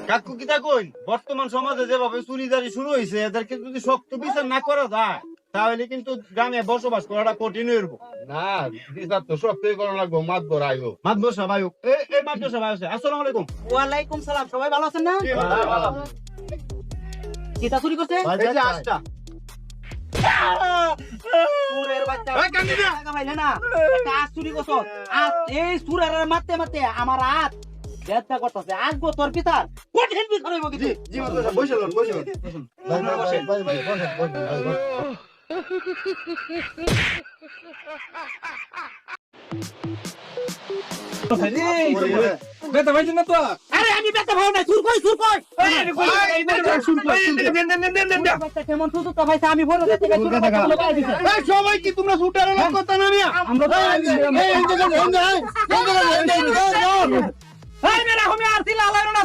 কাকু কিতা কই বর্তমান সমাজে যেভাবে চুরিদারি শুরু হয়েছে এদেরকে যদি শক্ত বিচার না করা যায় তাহলে কিন্তু গ্রামে বসবাস করাটা কঠিন হয়ে যাবো। না বিচার তো সত্যি করা লাগবো মাত ধরাইবো। মাতবর সবাই এই মাতবর সবাই আছে। আসসালামু আলাইকুম। ওয়ালাইকুম সালাম। সবাই ভালো আছেন না? কিতা চুরি করছে? এই যে আজটা চোরের বাচ্চা। এই কান্দি না। টাকা পাইলে না? একটা আজ চুরি করছো। আজ এই চোরের মারতে মারতে আমার হাত ব্যথা করতেছে। আজ গো তোর পিতার কঠিন বিচার হইব কিছু। জি মাতবর সাহেব বসে লন বসে লন। বেটা ভাই না তো আরে আমি ব্যথা ভাও না, চুর কই চুর কই। বাচ্চা কেমন সুযোগটা পাইছে, আমি বড় দেখতে গেছি লগাই দিছে। এই সবাই কি তোমরা শুটারের লোক কথা না মিয়া? আমরা তো এই মেলা আমি আর দিলা আলাইরো না।